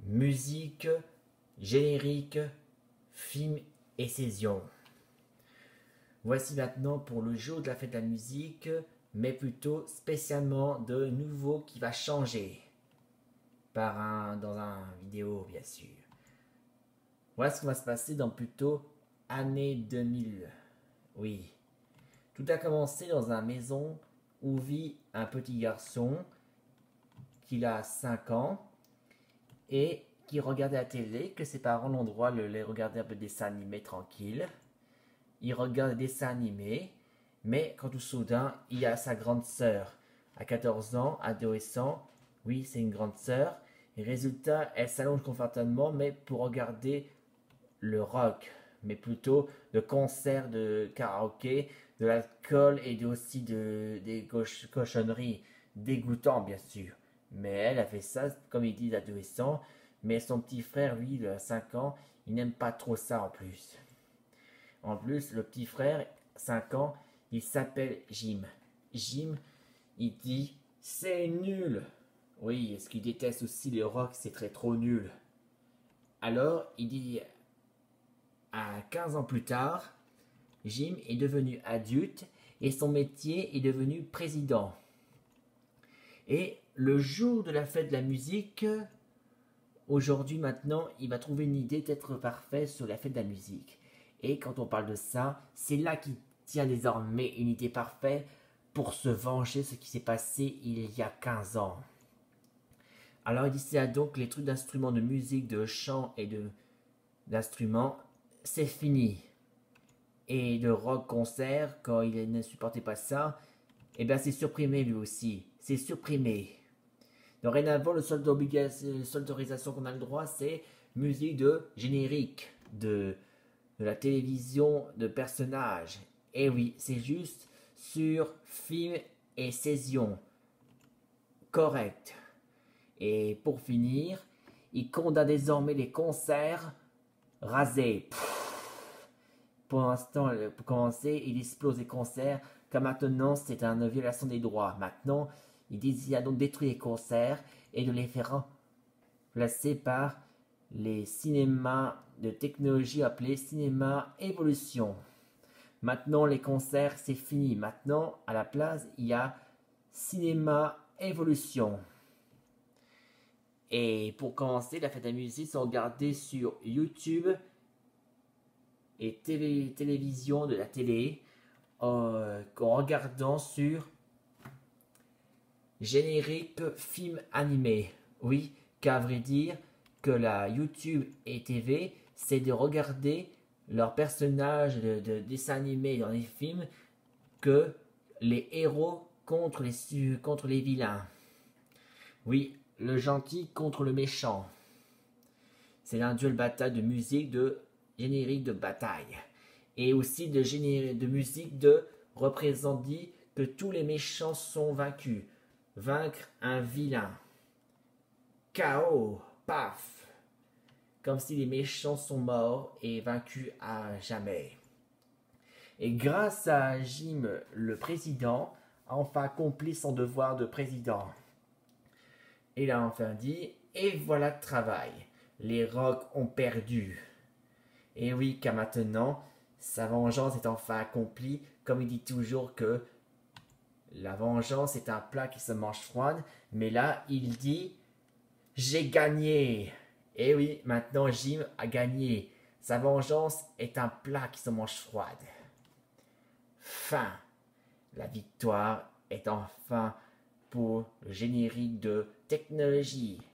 musique, générique, film et saison. Voici maintenant pour le jour de la fête de la musique, mais plutôt spécialement de nouveau qui va changer dans un vidéo bien sûr. Voilà ce qui va se passer dans plutôt année 2000. Oui. Tout a commencé dans une maison où vit un petit garçon qui a 5 ans et qui regardait la télé, que ses parents l'ont droit de les regarder un peu de dessins animés tranquille. Il regarde des dessins animés, mais quand tout soudain, il y a sa grande sœur, à 14 ans, adolescent, oui, c'est une grande sœur, et résultat, elle s'allonge confortablement, mais pour regarder le rock, mais plutôt de concerts de karaoké, de l'alcool et aussi des cochonneries, dégoûtant bien sûr. Mais elle a fait ça, comme il dit, d'adolescent, mais son petit frère, lui, il a 5 ans, il n'aime pas trop ça en plus. En plus, le petit frère, 5 ans, il s'appelle Jim. Jim, il dit, c'est nul. Oui, ce qu'il déteste aussi le rock, c'est trop nul. Alors, il dit, à 15 ans plus tard, Jim est devenu adulte et son métier est devenu président. Et le jour de la fête de la musique, aujourd'hui maintenant, il va trouver une idée d'être parfait sur la fête de la musique. Et quand on parle de ça, c'est là qu'il tient désormais une idée parfaite pour se venger de ce qui s'est passé il y a 15 ans. Alors il décida donc les trucs d'instruments de musique, de chant et d'instruments, c'est fini. Et de rock concert, quand il ne supportait pas ça, eh bien c'est supprimé lui aussi. C'est supprimé. Dorénavant, le seul autorisation qu'on a le droit, c'est musique de générique, de la télévision, de personnages. Et oui, c'est juste sur film et saison. Correct. Et pour finir, il condamne désormais les concerts rasés. Pour l'instant, pour commencer, il explose les concerts, car maintenant c'est une violation des droits. Maintenant, il désire donc détruire les concerts et de les faire remplacer par les cinémas de technologie appelés cinéma évolution. Maintenant, les concerts, c'est fini. Maintenant, à la place, il y a cinéma évolution. Et pour commencer, la fête de la musique, c'est regardé sur YouTube et télévision de la télé en regardant sur générique film animé. Oui, qu'à vrai dire que la YouTube et TV, c'est de regarder leurs personnages de dessins animés dans les films que les héros contre les vilains. Oui, le gentil contre le méchant. C'est un duel bataille de musique de générique de bataille. Et aussi de musique de représentant que tous les méchants sont vaincus. Vaincre un vilain. Chaos, paf. Comme si les méchants sont morts et vaincus à jamais. Et grâce à Jim, le président, a enfin accompli son devoir de président. Il a enfin dit, et voilà le travail. Les Rocks ont perdu. Et oui, car maintenant, sa vengeance est enfin accomplie, comme il dit toujours que la vengeance est un plat qui se mange froide, mais là, il dit, j'ai gagné. Et oui, maintenant Jim a gagné. Sa vengeance est un plat qui se mange froide. Fin. La victoire est enfin pour le générique de technologie.